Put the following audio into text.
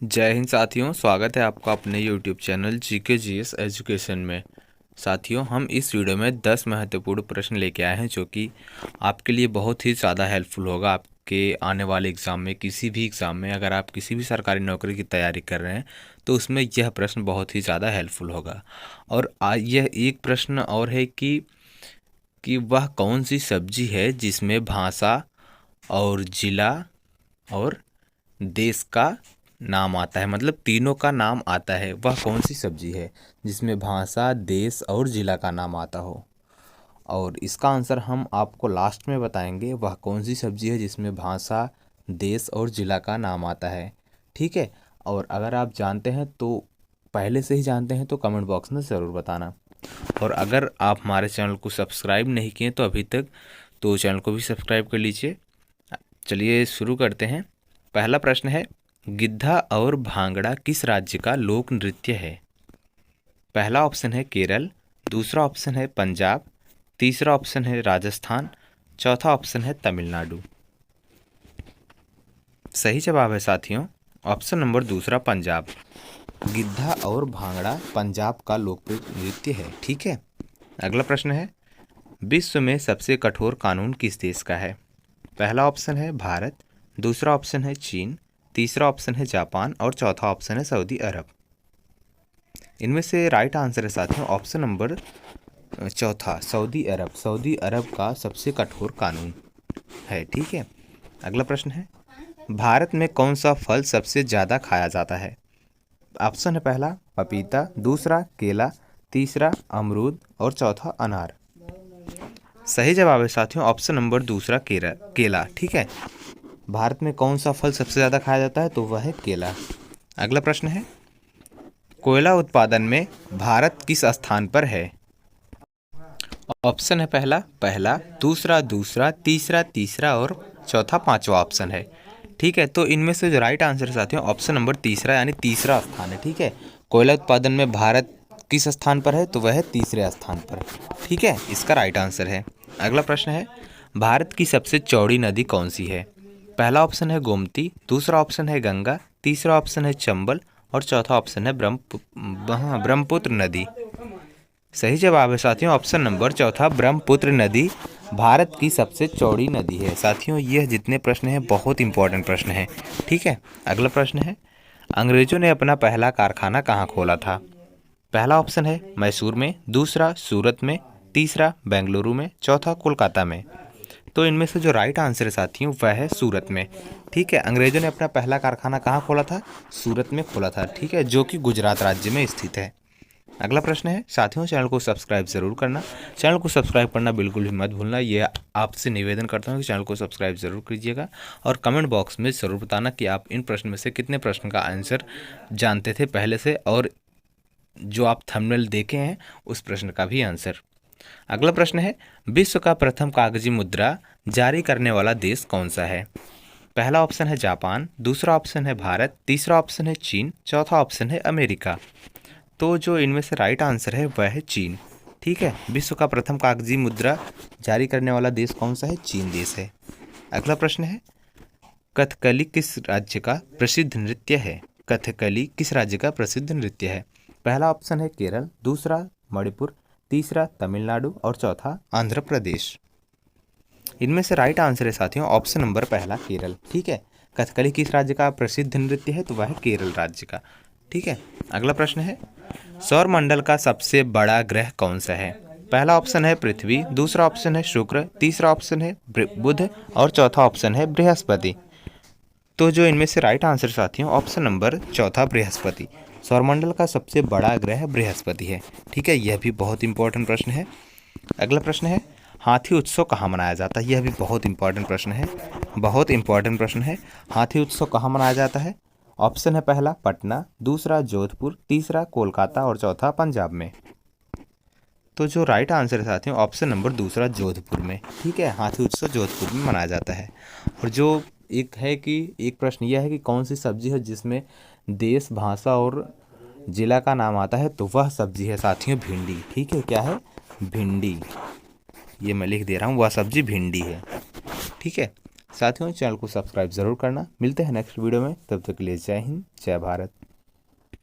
जय हिंद साथियों, स्वागत है आपका अपने YouTube channel GK GS education में। साथियों, हम इस वीडियो में 10 महत्वपूर्ण प्रश्न लेके आए हैं जो कि आपके लिए बहुत ही ज़्यादा हेल्पफुल होगा आपके आने वाले एग्ज़ाम में। किसी भी एग्ज़ाम में अगर आप किसी भी सरकारी नौकरी की तैयारी कर रहे हैं तो उसमें यह प्रश्न बहुत ही ज़्यादा हेल्पफुल होगा। और यह एक प्रश्न और है कि वह कौन सी सब्जी है जिसमें भाषा और जिला और देश का नाम आता है, मतलब तीनों का नाम आता है। वह कौन सी सब्जी है जिसमें भाषा, देश और जिला का नाम आता हो? और इसका आंसर हम आपको लास्ट में बताएंगे। वह कौन सी सब्जी है जिसमें भाषा, देश और जिला का नाम आता है, ठीक है। और अगर आप जानते हैं तो पहले से ही जानते हैं तो कमेंट बॉक्स में ज़रूर बताना। और अगर आप हमारे चैनल को सब्सक्राइब नहीं किए तो अभी तक, तो चैनल को भी सब्सक्राइब कर लीजिए। चलिए शुरू करते हैं। पहला प्रश्न है, गिद्धा और भांगड़ा किस राज्य का लोक नृत्य है? पहला ऑप्शन है केरल, दूसरा ऑप्शन है पंजाब, तीसरा ऑप्शन है राजस्थान, चौथा ऑप्शन है तमिलनाडु। सही जवाब है साथियों ऑप्शन नंबर दूसरा, पंजाब। गिद्धा और भांगड़ा पंजाब का लोकप्रिय नृत्य है, ठीक है। अगला प्रश्न है, विश्व में सबसे कठोर कानून किस देश का है? पहला ऑप्शन है भारत, दूसरा ऑप्शन है चीन, तीसरा ऑप्शन है जापान और चौथा ऑप्शन है सऊदी अरब। इनमें से राइट आंसर है साथियों ऑप्शन नंबर चौथा, सऊदी अरब। सऊदी अरब का सबसे कठोर कानून है, ठीक है। अगला प्रश्न है, भारत में कौन सा फल सबसे ज़्यादा खाया जाता है? ऑप्शन है पहला पपीता, दूसरा केला, तीसरा अमरूद और चौथा अनार। सही जवाब है साथियों ऑप्शन नंबर दूसरा, केला, ठीक है। भारत में कौन सा फल सबसे ज़्यादा खाया जाता है? तो वह है केला। अगला प्रश्न है, कोयला उत्पादन में भारत किस स्थान पर है? ऑप्शन है पहला पहला, दूसरा दूसरा, तीसरा तीसरा और चौथा पांचवा ऑप्शन है, ठीक है। तो इनमें से जो राइट आंसर है साथियों ऑप्शन नंबर तीसरा, यानी तीसरा स्थान है, ठीक है। कोयला उत्पादन में भारत किस स्थान पर है? तो वह है तीसरे स्थान पर, ठीक है। इसका राइट आंसर है। अगला प्रश्न है, भारत की सबसे चौड़ी नदी कौन सी है? पहला ऑप्शन है गोमती, दूसरा ऑप्शन है गंगा, तीसरा ऑप्शन है चंबल और चौथा ऑप्शन है ब्रह्मपुत्र नदी। सही जवाब है साथियों ऑप्शन नंबर चौथा, ब्रह्मपुत्र नदी भारत की सबसे चौड़ी नदी है। साथियों, यह जितने प्रश्न हैं बहुत इंपॉर्टेंट प्रश्न हैं, ठीक है। अगला प्रश्न है, अंग्रेजों ने अपना पहला कारखाना कहाँ खोला था? पहला ऑप्शन है मैसूर में, दूसरा सूरत में, तीसरा बेंगलुरु में, चौथा कोलकाता में। तो इनमें से जो राइट आंसर है साथियों वह है सूरत में, ठीक है। अंग्रेजों ने अपना पहला कारखाना कहाँ खोला था? सूरत में खोला था, ठीक है, जो कि गुजरात राज्य में स्थित है। अगला प्रश्न है, साथियों चैनल को सब्सक्राइब जरूर करना। चैनल को सब्सक्राइब करना बिल्कुल भी मत भूलना, ये आपसे निवेदन करता हूँ कि चैनल को सब्सक्राइब जरूर कीजिएगा। और कमेंट बॉक्स में ज़रूर बताना कि आप इन प्रश्न में से कितने प्रश्न का आंसर जानते थे पहले से, और जो आप थंबनेल देखे हैं उस प्रश्न का भी आंसर। अगला प्रश्न है, विश्व का प्रथम कागजी मुद्रा जारी करने वाला देश कौन सा है? पहला ऑप्शन है जापान, दूसरा ऑप्शन है भारत, तीसरा ऑप्शन है चीन, चौथा ऑप्शन है अमेरिका। तो जो इनमें से राइट आंसर है वह है चीन, ठीक है। विश्व का प्रथम कागजी मुद्रा जारी करने वाला देश कौन सा है? चीन देश है। अगला प्रश्न है, कथकली किस राज्य का प्रसिद्ध नृत्य है? कथकली किस राज्य का प्रसिद्ध नृत्य है? पहला ऑप्शन है केरल, दूसरा मणिपुर, तीसरा तमिलनाडु और चौथा आंध्र प्रदेश। इनमें से राइट आंसर है साथियों ऑप्शन नंबर पहला, केरल, ठीक है। कथकली किस राज्य का प्रसिद्ध नृत्य है? तो वह है केरल राज्य का, ठीक है। अगला प्रश्न है, सौर मंडल का सबसे बड़ा ग्रह कौन सा है? पहला ऑप्शन है पृथ्वी, दूसरा ऑप्शन है शुक्र, तीसरा ऑप्शन है बुध और चौथा ऑप्शन है बृहस्पति। तो जो इनमें से राइट आंसर साथियों ऑप्शन नंबर चौथा, बृहस्पति। सौरमंडल का सबसे बड़ा ग्रह बृहस्पति है, ठीक है। यह भी बहुत इंपॉर्टेंट प्रश्न है। अगला प्रश्न है, हाथी उत्सव कहाँ मनाया जाता है? यह भी बहुत इंपॉर्टेंट प्रश्न है, बहुत इंपॉर्टेंट प्रश्न है। हाथी उत्सव कहाँ मनाया जाता है? ऑप्शन है पहला पटना, दूसरा जोधपुर, तीसरा कोलकाता और चौथा पंजाब में। तो जो राइट आंसर है साथियों ऑप्शन नंबर दूसरा, जोधपुर में, ठीक है। हाथी उत्सव जोधपुर में मनाया जाता है। और जो एक है कि एक प्रश्न यह है कि कौन सी सब्जी है जिसमें देश, भाषा और जिला का नाम आता है? तो वह सब्जी है साथियों भिंडी, ठीक है। क्या है? भिंडी। ये मैं लिख दे रहा हूँ, वह सब्जी भिंडी है, ठीक है। साथियों चैनल को सब्सक्राइब ज़रूर करना। मिलते हैं नेक्स्ट वीडियो में, तब तक के लिए जय हिंद, जय भारत।